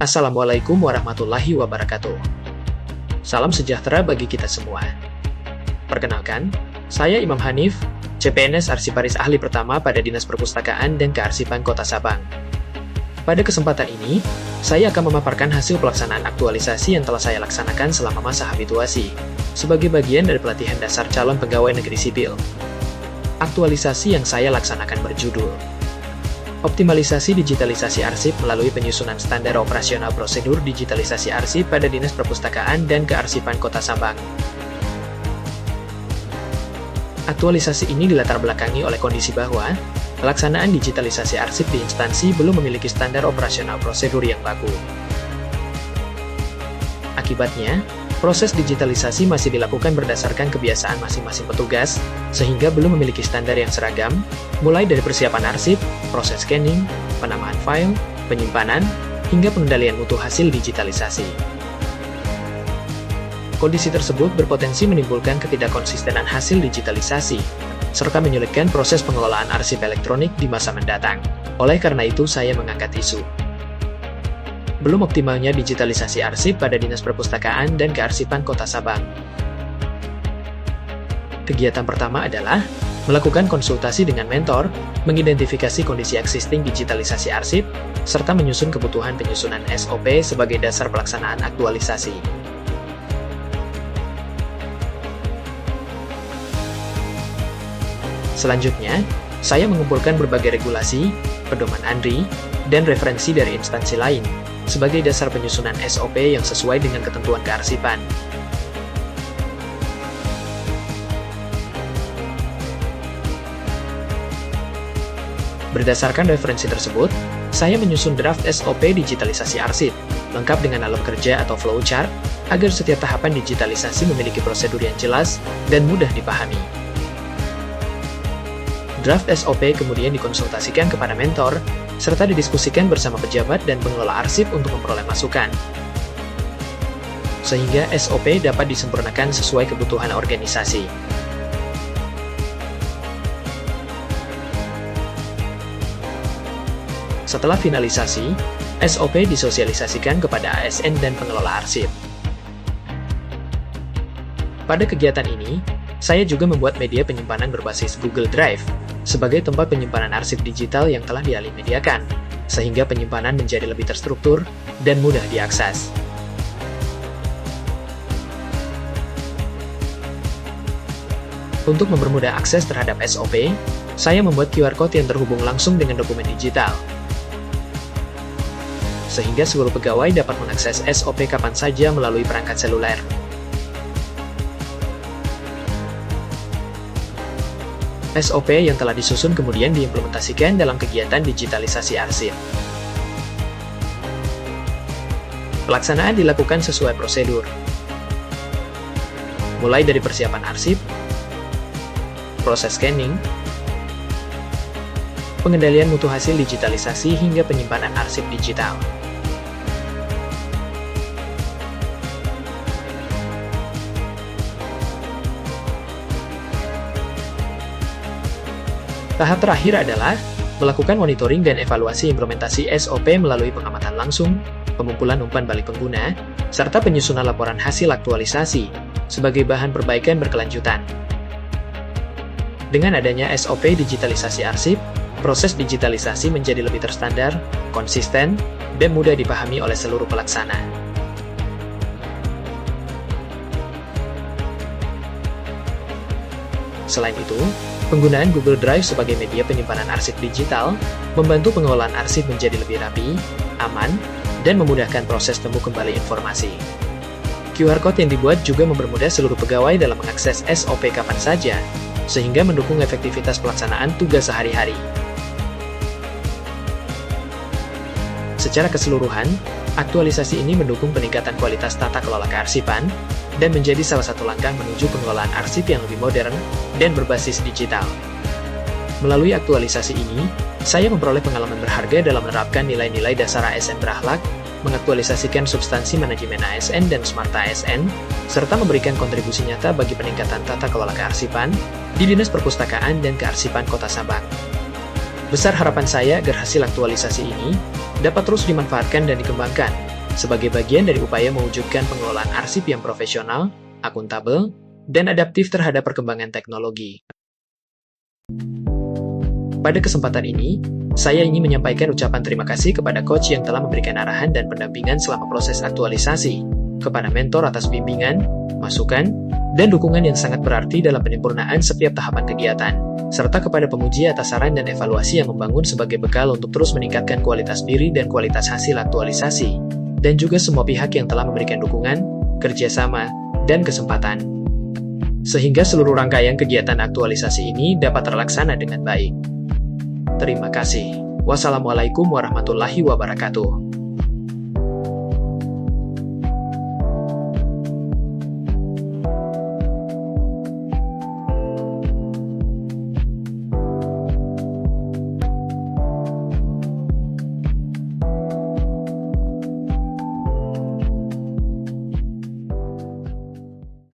Assalamualaikum warahmatullahi wabarakatuh. Salam sejahtera bagi kita semua. Perkenalkan, saya Imam Hanif, CPNS Arsiparis Ahli Pertama pada Dinas Perpustakaan dan Kearsipan Kota Sabang. Pada kesempatan ini, saya akan memaparkan hasil pelaksanaan aktualisasi yang telah saya laksanakan selama masa habituasi, sebagai bagian dari pelatihan dasar calon pegawai negeri sipil. Aktualisasi yang saya laksanakan berjudul Optimalisasi Digitalisasi Arsip melalui penyusunan standar operasional prosedur digitalisasi arsip pada Dinas Perpustakaan dan Kearsipan Kota Sabang. Aktualisasi ini dilatar belakangi oleh kondisi bahwa pelaksanaan digitalisasi arsip di instansi belum memiliki standar operasional prosedur yang baku. Akibatnya, proses digitalisasi masih dilakukan berdasarkan kebiasaan masing-masing petugas, sehingga belum memiliki standar yang seragam, mulai dari persiapan arsip, proses scanning, penamaan file, penyimpanan, hingga pengendalian mutu hasil digitalisasi. Kondisi tersebut berpotensi menimbulkan ketidakkonsistenan hasil digitalisasi, serta menyulitkan proses pengelolaan arsip elektronik di masa mendatang. Oleh karena itu, saya mengangkat isu belum optimalnya digitalisasi arsip pada Dinas Perpustakaan dan Kearsipan Kota Sabang. Kegiatan pertama adalah melakukan konsultasi dengan mentor, mengidentifikasi kondisi existing digitalisasi arsip, serta menyusun kebutuhan penyusunan SOP sebagai dasar pelaksanaan aktualisasi. Selanjutnya, saya mengumpulkan berbagai regulasi, pedoman ANRI, dan referensi dari instansi lain, sebagai dasar penyusunan SOP yang sesuai dengan ketentuan kearsipan. Berdasarkan referensi tersebut, saya menyusun draft SOP digitalisasi arsip, lengkap dengan alam kerja atau flowchart, agar setiap tahapan digitalisasi memiliki prosedur yang jelas dan mudah dipahami. Draft SOP kemudian dikonsultasikan kepada mentor, serta didiskusikan bersama pejabat dan pengelola arsip untuk memperoleh masukan, sehingga SOP dapat disempurnakan sesuai kebutuhan organisasi. Setelah finalisasi, SOP disosialisasikan kepada ASN dan pengelola arsip. Pada kegiatan ini, saya juga membuat media penyimpanan berbasis Google Drive sebagai tempat penyimpanan arsip digital yang telah dialih mediakan, sehingga penyimpanan menjadi lebih terstruktur dan mudah diakses. Untuk mempermudah akses terhadap SOP, saya membuat QR Code yang terhubung langsung dengan dokumen digital, sehingga seluruh pegawai dapat mengakses SOP kapan saja melalui perangkat seluler. SOP yang telah disusun kemudian diimplementasikan dalam kegiatan digitalisasi arsip. Pelaksanaan dilakukan sesuai prosedur, mulai dari persiapan arsip, proses scanning, pengendalian mutu hasil digitalisasi hingga penyimpanan arsip digital. Tahap terakhir adalah melakukan monitoring dan evaluasi implementasi SOP melalui pengamatan langsung, pengumpulan umpan balik pengguna, serta penyusunan laporan hasil aktualisasi sebagai bahan perbaikan berkelanjutan. Dengan adanya SOP digitalisasi arsip, proses digitalisasi menjadi lebih terstandar, konsisten, dan mudah dipahami oleh seluruh pelaksana. Selain itu, penggunaan Google Drive sebagai media penyimpanan arsip digital membantu pengelolaan arsip menjadi lebih rapi, aman, dan memudahkan proses temu kembali informasi. QR Code yang dibuat juga mempermudah seluruh pegawai dalam mengakses SOP kapan saja, sehingga mendukung efektivitas pelaksanaan tugas sehari-hari. Secara keseluruhan, aktualisasi ini mendukung peningkatan kualitas tata kelola kearsipan, dan menjadi salah satu langkah menuju pengelolaan arsip yang lebih modern dan berbasis digital. Melalui aktualisasi ini, saya memperoleh pengalaman berharga dalam menerapkan nilai-nilai dasar ASN berakhlak, mengaktualisasikan substansi manajemen ASN dan Smart ASN, serta memberikan kontribusi nyata bagi peningkatan tata kelola kearsipan di Dinas Perpustakaan dan Kearsipan Kota Sabang. Besar harapan saya agar hasil aktualisasi ini dapat terus dimanfaatkan dan dikembangkan, sebagai bagian dari upaya mewujudkan pengelolaan arsip yang profesional, akuntabel, dan adaptif terhadap perkembangan teknologi. Pada kesempatan ini, saya ingin menyampaikan ucapan terima kasih kepada coach yang telah memberikan arahan dan pendampingan selama proses aktualisasi, kepada mentor atas bimbingan, masukan, dan dukungan yang sangat berarti dalam penyempurnaan setiap tahapan kegiatan, serta kepada pemuji atas saran dan evaluasi yang membangun sebagai bekal untuk terus meningkatkan kualitas diri dan kualitas hasil aktualisasi, dan juga semua pihak yang telah memberikan dukungan, kerjasama, dan kesempatan, sehingga seluruh rangkaian kegiatan aktualisasi ini dapat terlaksana dengan baik. Terima kasih. Wassalamualaikum warahmatullahi wabarakatuh.